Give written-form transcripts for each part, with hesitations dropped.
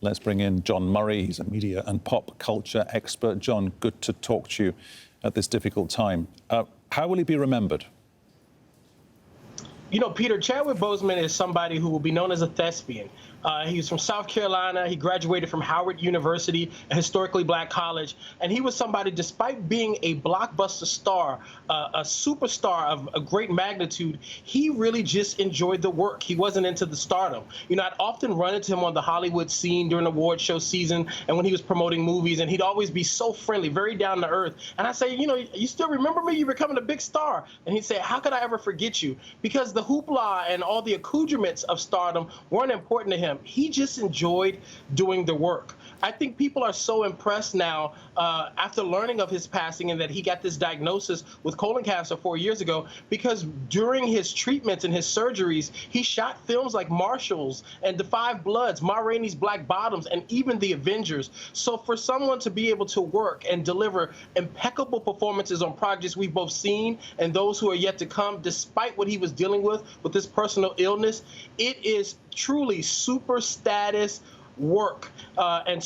Let's bring in John Murray. He's a media and pop culture expert. John, good to talk to you at this difficult time. How will he be remembered? You know, Peter, Chadwick Boseman is somebody who will be known as a thespian. He's from South Carolina. He graduated from Howard University, a historically black college. And he was somebody, despite being a blockbuster star, a superstar of a great magnitude, he really just enjoyed the work. He wasn't into the stardom. You know, I'd often run into him on the Hollywood scene during award show season and when he was promoting movies, and he'd always be so friendly, very down to earth. And I say, you know, you still remember me? You're becoming a big star. And he'd say, how could I ever forget you? Because the hoopla and all the accoutrements of stardom weren't important to him. He just enjoyed doing the work. I think people are so impressed now after learning of his passing and that he got this diagnosis with colon cancer 4 years ago, because during his treatments and his surgeries, he shot films like Marshalls and The Five Bloods, Ma Rainey's Black Bottoms, and even The Avengers. So for someone to be able to work and deliver impeccable performances on projects we've both seen and those who are yet to come, despite what he was dealing with this personal illness, it is truly super status work and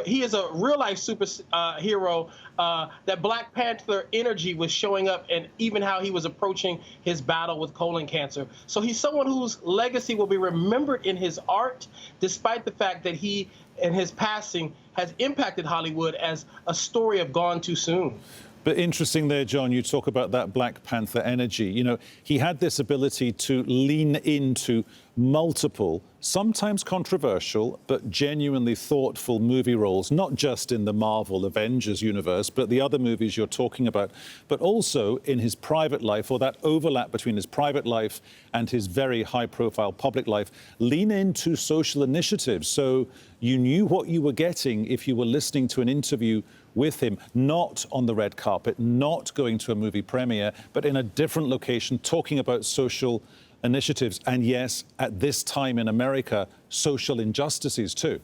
he is a real life superhero. That Black Panther energy was showing up, and even how he was approaching his battle with colon cancer. So he's someone whose legacy will be remembered in his art, despite the fact that he and his passing has impacted Hollywood as a story of gone too soon. But interesting there, John, you talk about that Black Panther energy. You know, he had this ability to lean into multiple, sometimes controversial, but genuinely thoughtful movie roles, not just in the Marvel Avengers universe, but the other movies you're talking about, but also in his private life, or that overlap between his private life and his very high-profile public life. Lean into social initiatives, so you knew what you were getting if you were listening to an interview with him, not on the red carpet, not going to a movie premiere, but in a different location, talking about social initiatives. And yes, at this time in America, social injustices too.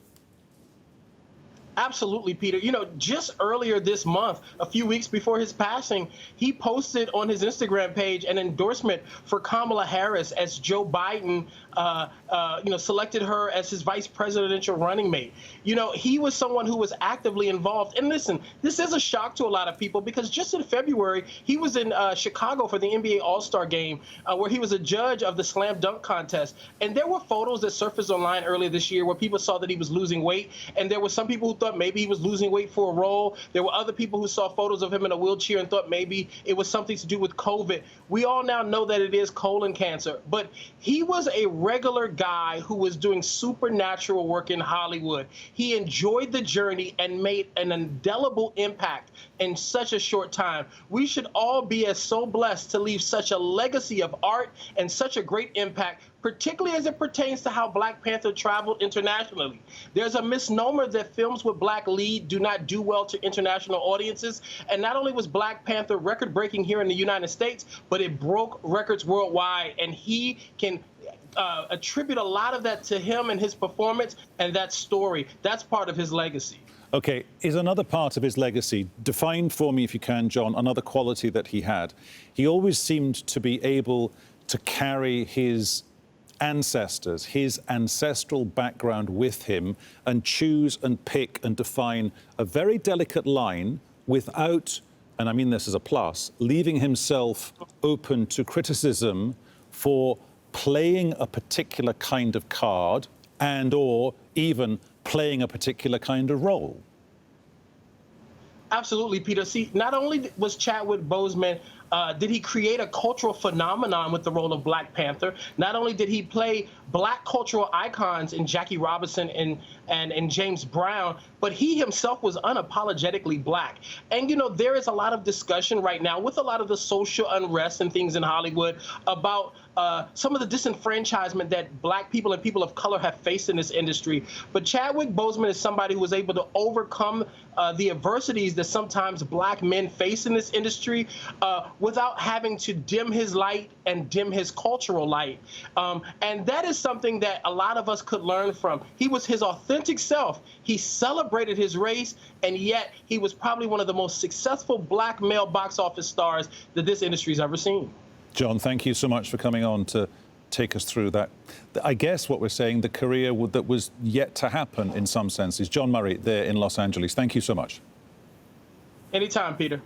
Absolutely, Peter. You know, just earlier this month, a few weeks before his passing, he posted on his Instagram page an endorsement for Kamala Harris as Joe Biden, selected her as his vice presidential running mate. You know, he was someone who was actively involved. And listen, this is a shock to a lot of people, because just in February, he was in Chicago for the NBA All-Star game, where he was a judge of the slam dunk contest. And there were photos that surfaced online earlier this year where people saw that he was losing weight. And there were some people who thought maybe he was losing weight for a role. There were other people who saw photos of him in a wheelchair and thought maybe it was something to do with COVID. We all now know that it is colon cancer. But he was a regular guy who was doing supernatural work in Hollywood. He enjoyed the journey and made an indelible impact in such a short time. We should all be so blessed to leave such a legacy of art and such a great impact, particularly as it pertains to how Black Panther traveled internationally. There's a misnomer that films with Black lead do not do well to international audiences. And not only was Black Panther record-breaking here in the United States, but it broke records worldwide. And he can attribute a lot of that to him and his performance and that story. That's part of his legacy. Okay, is another part of his legacy, define for me if you can, John, another quality that he had. He always seemed to be able to carry his ancestors, his ancestral background with him, and choose and pick and define a very delicate line without, and I mean this as a plus, leaving himself open to criticism for playing a particular kind of card and or even playing a particular kind of role. Absolutely, Peter. See, not only was Chadwick Boseman, did he create a cultural phenomenon with the role of Black Panther, not only did he play Black cultural icons in Jackie Robinson and James Brown, but he himself was unapologetically Black. And, you know, there is a lot of discussion right now with a lot of the social unrest and things in Hollywood about some of the disenfranchisement that Black people and people of color have faced in this industry. But Chadwick Boseman is somebody who was able to overcome the adversities that sometimes Black men face in this industry without having to dim his light and dim his cultural light. And that is something that a lot of us could learn from. He was his authentic self. He celebrated his race, and yet he was probably one of the most successful Black male box office stars that this industry's ever seen. John, thank you so much for coming on to take us through that. I guess what we're saying, the career that was yet to happen in some senses. John Murray there in Los Angeles. Thank you so much. Anytime, Peter.